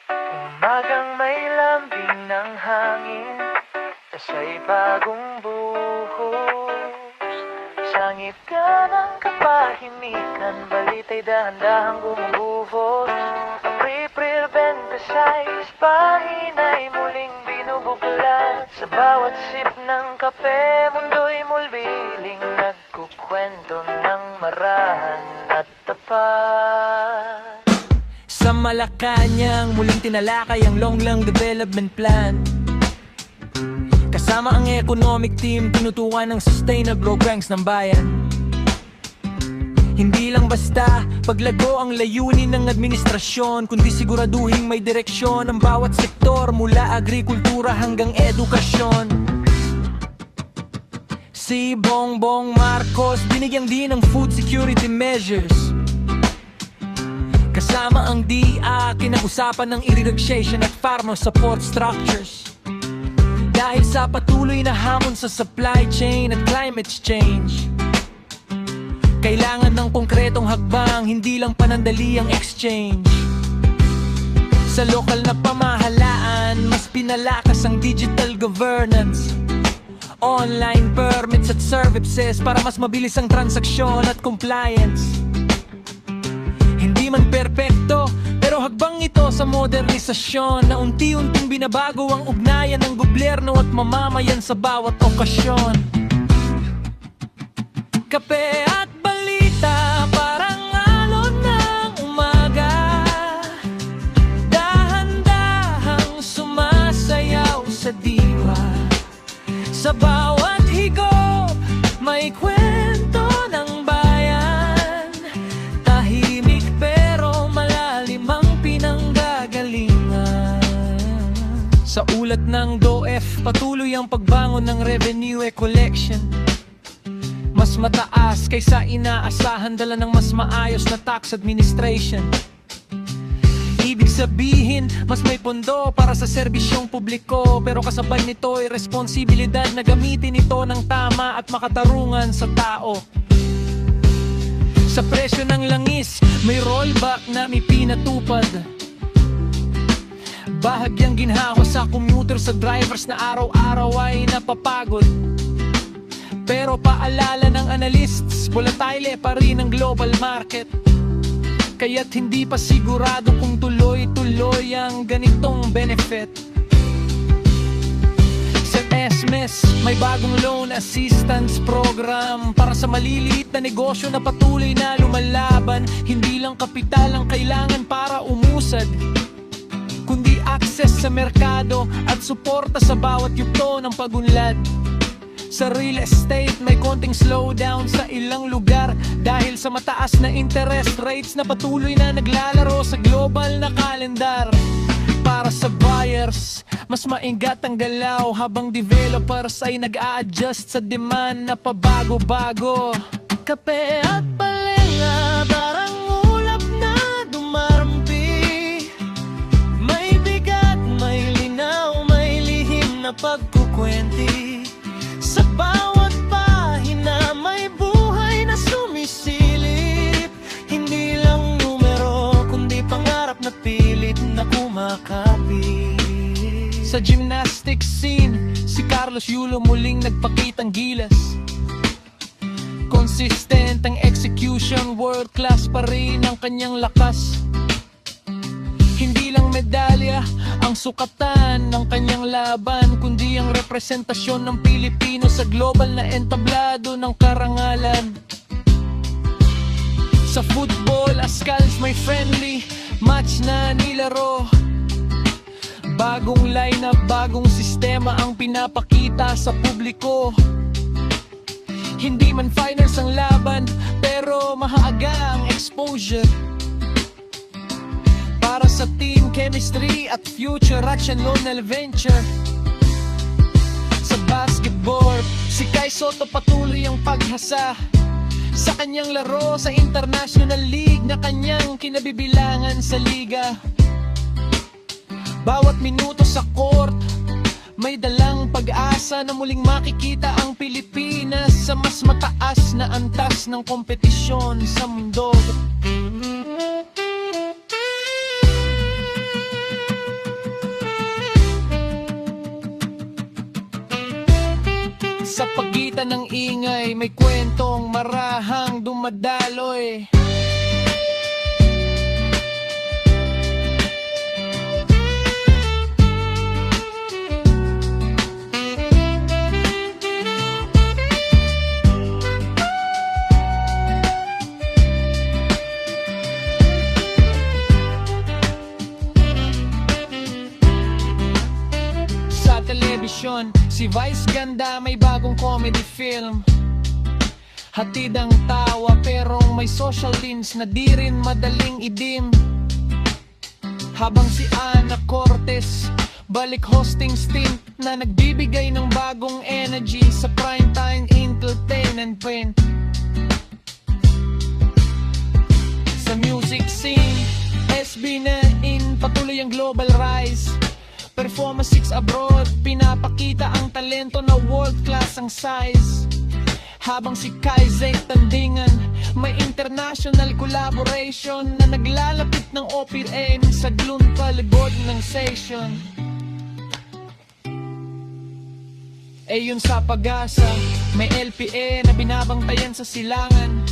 Umagang may lambing ng hangin, kasa'y bagong buhos. Sangit ka ng kapahimikan, balita'y dahan-dahang gumubuhos. April 26, pahina'y muling binubuklat. Sa bawat sip ng kape, mundo'y mulbiling nagkukwento ng marahan at tapat. Sa Malacanang, muling tinalakay ang long-lang development plan. Kasama ang economic team, tinutukan ng sustainable programs ng bayan. Hindi lang basta paglago ang layunin ng administrasyon, kundi siguraduhin may direksyon ang bawat sektor, mula agrikultura hanggang edukasyon. Si Bongbong Marcos, binigyan din ng food security measures. Kasama ang DA, kinag-usapan ng irrigation at farmer support structures. Dahil sa patuloy na hamon sa supply chain at climate change, kailangan ng konkretong hakbang, hindi lang panandali ang exchange. Sa lokal na pamahalaan, mas pinalakas ang digital governance, online permits at services para mas mabilis ang transaksyon at compliance. Hindi man perpekto, pero hakbang ito sa modernisasyon na unti-unting binabago ang ugnayan ng gobyerno at mamamayan sa bawat okasyon. Kape at balita, parang alon ng umaga, dahan-dahang sumasayaw sa diwa. Sa bawat higop, may kwento ng bayan. Tahimik pero malalim ang pinanggagalingan. Sa ulat ng DOF, patuloy ang pagbangon ng revenue collection. Mas mataas kaysa inaasahan, dala ng mas maayos na tax administration. Ibig sabihin, mas may pondo para sa serbisyong publiko, pero kasabay nito ay responsibilidad na gamitin ito ng tama at makatarungan sa tao. Sa presyo ng langis, may rollback na may pinatupad. Bahagyang ginhawa sa commuter, sa drivers na araw-araw ay napapagod. Pero paalala ng analysts, volatile pa rin ang global market. Kaya't hindi pa sigurado kung tuloy-tuloy ang ganitong benefit. Sa SMES, may bagong loan assistance program para sa maliliit na negosyo na patuloy na lumalaban. Hindi lang kapital ang kailangan para umusad, kundi access sa merkado at suporta sa bawat yugto ng pagunlad. Sa real estate, may konting slowdown sa ilang lugar dahil sa mataas na interest rates na patuloy na naglalaro sa global na kalendar. Para sa buyers, mas maingat ang galaw, habang developers ay nag-a-adjust sa demand na pabago-bago. Kape at palenga, parang ulap na dumarampi. May bigat, may linaw, may lihim na pagkukwenti. Sa bawat pahina, may buhay na sumisilip. Hindi lang numero, kundi pangarap na pilit na kumakapit. Sa gymnastics scene, si Carlos Yulo muling nagpakitang gilas. Consistent ang execution, world class pa rin ang kanyang lakas. Hindi lang medalya ang sukatan ng kanyang laban, kundi ang representasyon ng Pilipino sa global na entablado ng karangalan. Sa football, Ascals may friendly match na nilaro. Bagong lineup, bagong sistema ang pinapakita sa publiko. Hindi man finals ang laban, pero mahaaga ang exposure. Para sa team chemistry at future action Lionel Venture. Sa basketball, si Kai Soto patuloy ang paghasa sa kanyang laro sa International League na kanyang kinabibilangan sa liga. Bawat minuto sa court, may dalang pag-asa na muling makikita ang Pilipinas sa mas mataas na antas ng kompetisyon sa mundo. pagitan ng ingay, may kwentong marahang dumadaloy. Sa telebisyon, si Vice ganda, may bagong comedy film. Hatid ang tawa pero may social lines na di rin madaling idim. Habang si Ana Cortez, balik hosting stint na nagbibigay ng bagong energy sa primetime entertainment print. Sa music scene, SB na in, patuloy ang global rise. Performance 6 abroad, pinapakita ang talento na world class ang size. Habang si Kaizek tandingan, may international collaboration na naglalapit ng OPM sa gluntalagod ng session. Yun sa Pag-asa, may LPA na binabantayan sa silangan.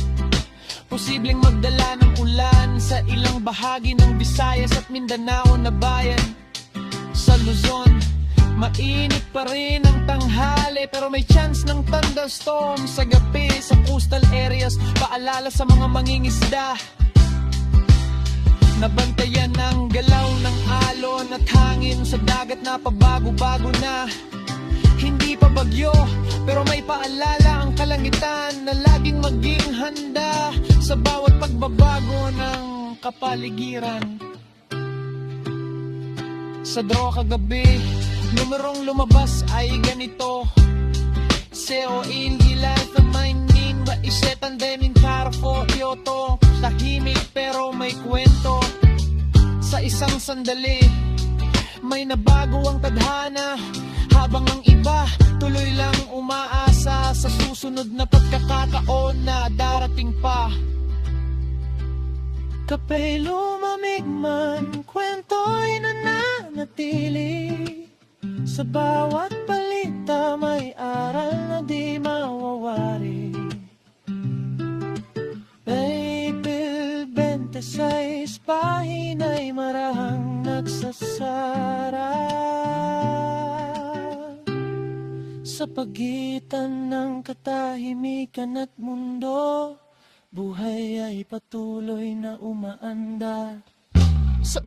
Posibleng magdala ng ulan sa ilang bahagi ng Visayas at Mindanao na bayan. Sa Luzon, mainit pa rin ang tanghali pero may chance ng thunderstorm sa gabi sa coastal areas. Paalala sa mga mangingisda, nabantayan ang galaw ng alon at hangin sa dagat na pabago-bago na. Hindi pa bagyo pero may paalala ang kalangitan na laging maging handa sa bawat pagbabago ng kapaligiran. Sa draw kagabi, numerong lumabas ay ganito: Seoin, Gilad, Mainin, Isetan, Denin, Carfo, Kyoto. Tahimik pero may kwento. Sa isang sandali, may nabago ang tadhana. Habang ang iba, tuloy lang umaasa sa susunod na pagkakataon na darating pa. Kapay lumamig man, kwento'y nananatili. Sa bawat balita may aral na di mawawari. April 26, pahina'y marahang nagsasara. Sa pagitan ng katahimikan at mundo, buhay ay patuloy na umaandar.